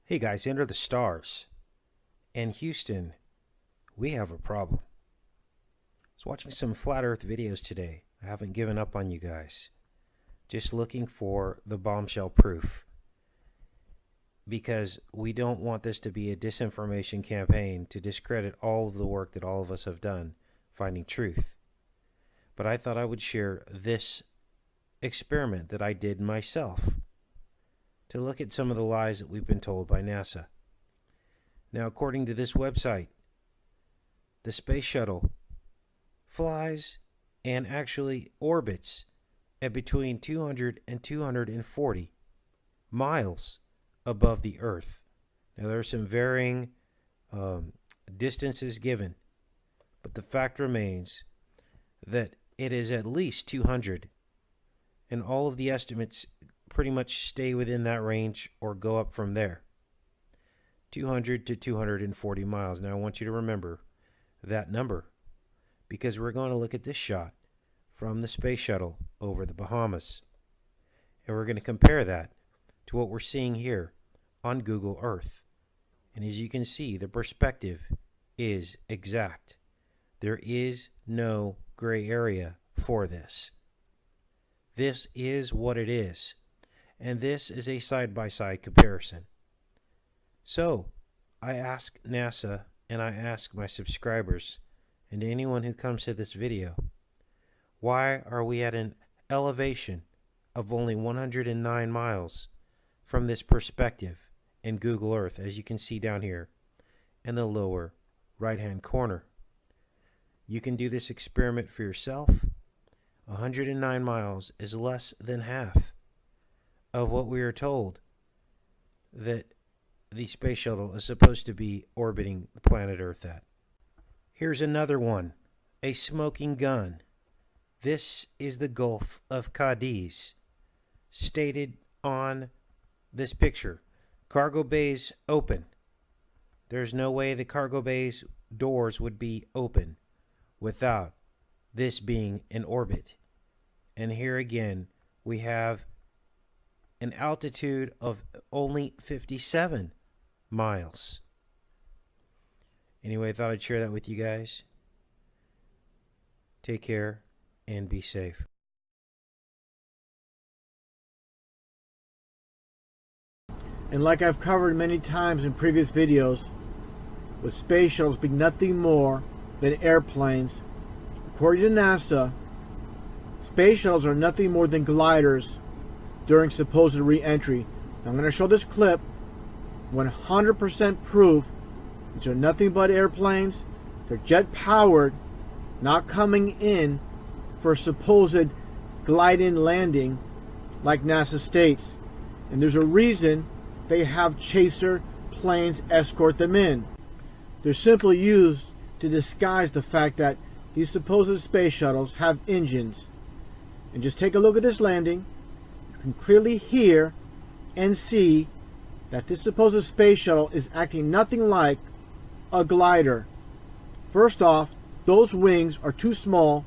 Hey guys, enter the stars. In Houston, we have a problem. I was watching some flat earth videos today. I haven't given up on you guys. Just looking for the bombshell proof. Because we don't want this to be a disinformation campaign to discredit all of the work that all of us have done finding truth. But I thought I would share this experiment that I did myself to look at some of the lies that we've been told by NASA. Now, according to this website, the space shuttle flies and actually orbits at between 200 and 240 miles above the Earth. Now, there are some varying distances given, but the fact remains that it is at least 200, and all of the estimates pretty much stay within that range or go up from there. 200 to 240 miles. Now I want you to remember that number because we're going to look at this shot from the space shuttle over the Bahamas. And we're going to compare that to what we're seeing here on Google Earth. And as you can see, the perspective is exact. There is no gray area for this. This is what it is. And this is a side-by-side comparison. So, I ask NASA and I ask my subscribers and anyone who comes to this video, why are we at an elevation of only 109 miles from this perspective in Google Earth, as you can see down here in the lower right-hand corner? You can do this experiment for yourself. 109 miles is less than half of what we are told that the space shuttle is supposed to be orbiting the planet Earth at. Here's another one, a smoking gun. This is the Gulf of Cadiz, stated on this picture. Cargo bays open. There's no way the cargo bays doors would be open without this being in orbit. And here again, we have an altitude of only 57 miles. Anyway, I thought I'd share that with you guys. Take care and be safe. And like I've covered many times in previous videos, with space shuttles being nothing more than airplanes, according to NASA, space shuttles are nothing more than gliders during supposed re-entry. I'm going to show this clip, 100% proof. These are nothing but airplanes. They're jet powered, not coming in for a supposed glide-in landing like NASA states. And there's a reason they have chaser planes escort them in. They're simply used to disguise the fact that these supposed space shuttles have engines. And just take a look at this landing. You can clearly hear and see that this supposed space shuttle is acting nothing like a glider. First off, those wings are too small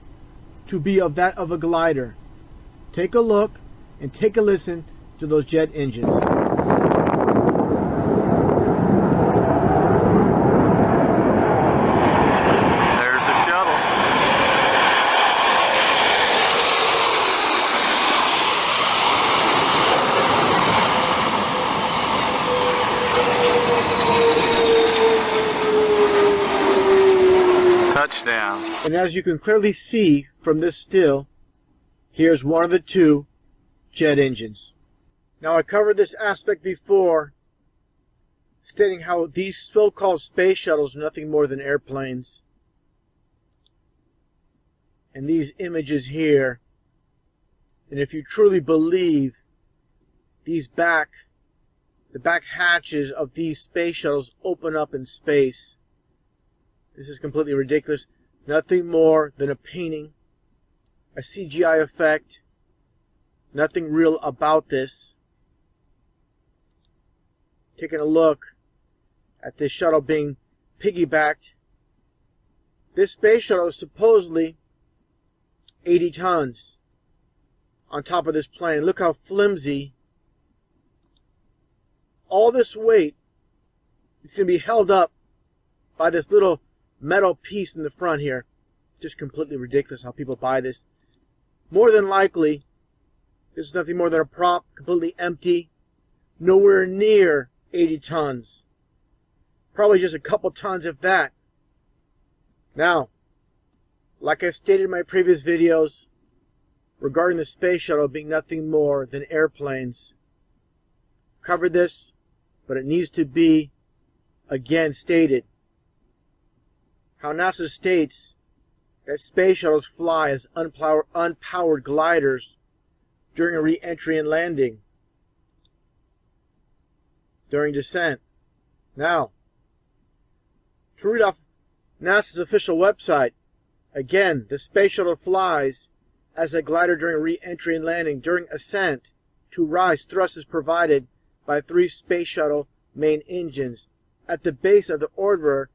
to be of that of a glider. Take a look and take a listen to those jet engines. Touchdown. And as you can clearly see from this still, here's one of the two jet engines. Now, I covered this aspect before, stating how these so-called space shuttles are nothing more than airplanes. And these images here, and if you truly believe the back hatches of these space shuttles open up in space, this is completely ridiculous. Nothing more than a painting, a CGI effect. Nothing real about this. Taking a look at this shuttle being piggybacked. This space shuttle is supposedly 80 tons on top of this plane. Look how flimsy all this weight it's going to be held up by this little metal piece in the front here. Just completely ridiculous how people buy this. More than likely, this is nothing more than a prop, completely empty, nowhere near 80 tons. Probably just a couple tons, if that. Now, like I stated in my previous videos, regarding the space shuttle being nothing more than airplanes, covered this, but it needs to be again stated. How NASA states that space shuttles fly as unpowered gliders during a re-entry and landing, during descent. Now, to read off NASA's official website, again, the space shuttle flies as a glider during re-entry and landing. During ascent to rise, thrust is provided by 3 space shuttle main engines. At the base of the orbiter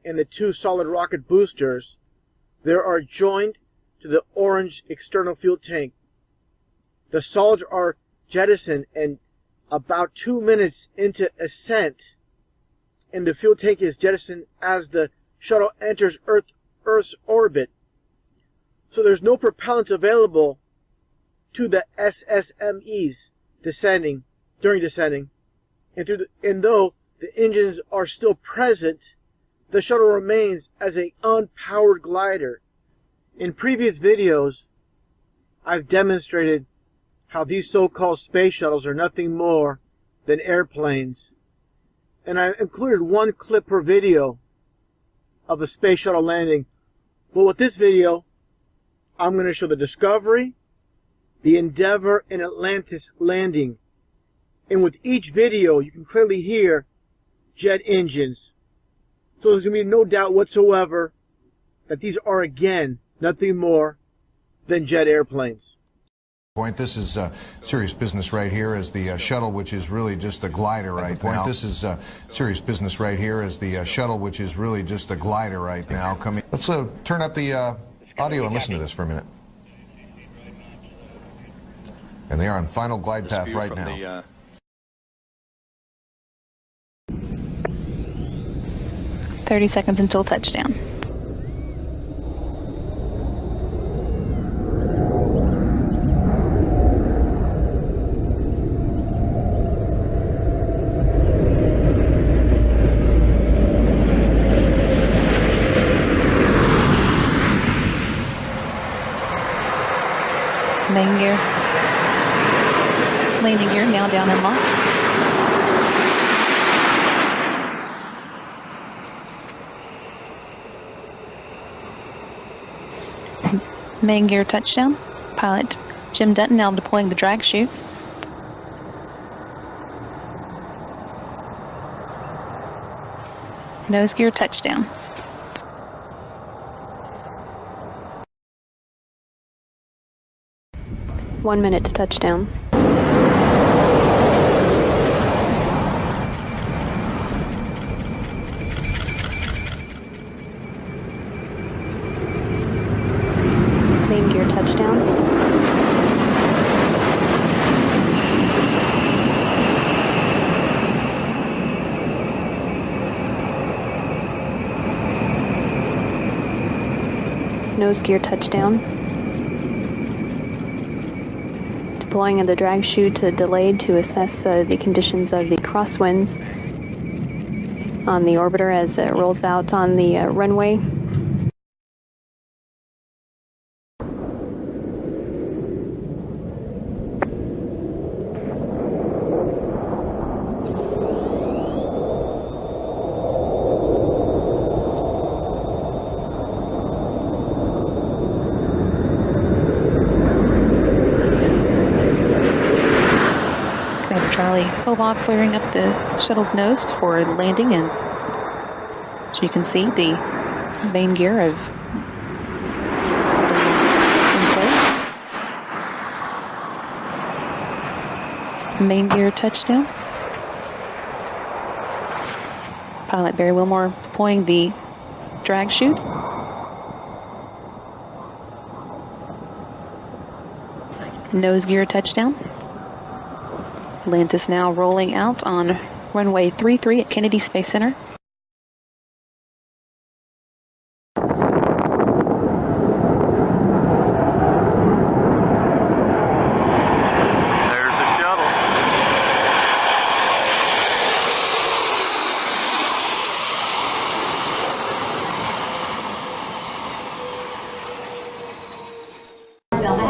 and the 2 solid rocket boosters, there are joined to the orange external fuel tank. The solids are jettisoned and about 2 minutes into ascent, and the fuel tank is jettisoned as the shuttle enters Earth's orbit. So there's no propellant available to the SSMEs during descending, and though the engines are still present, the shuttle remains as an unpowered glider. In previous videos, I've demonstrated how these so-called space shuttles are nothing more than airplanes, and I've included 1 clip per video of a space shuttle landing. Well, with this video, I'm going to show the Discovery, the Endeavour, and Atlantis landing. And with each video, you can clearly hear jet engines. So there's going to be no doubt whatsoever that these are, again, nothing more than jet airplanes. This is serious business right here as the shuttle, which is really just a glider right now. This is serious business right here as the shuttle, which is really just a glider right now. Let's turn up the audio and listen to this for a minute. And they are on final glide path right now. 30 seconds until touchdown. Main gear, landing gear now down and locked. Main gear touchdown. Pilot Jim Dutton now deploying the drag chute. Nose gear touchdown. One minute to touchdown. Main gear touchdown. Nose gear touchdown. Deploying of the drag chute delayed to assess the conditions of the crosswinds on the orbiter as it rolls out on the runway. Charlie Hobart clearing up the shuttle's nose for landing, and so you can see the main gear in place. Main gear touchdown. Pilot Barry Wilmore deploying the drag chute. Nose gear touchdown. Atlantis now rolling out on runway 33 at Kennedy Space Center. There's a shuttle.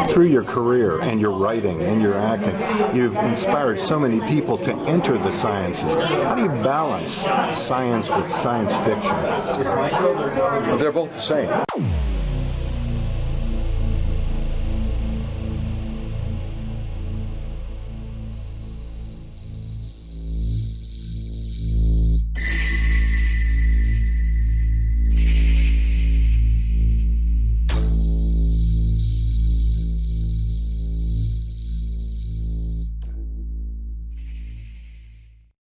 Through your career and your writing and your acting, you've inspired so many people to enter the sciences. How do you balance science with science fiction? They're both the same.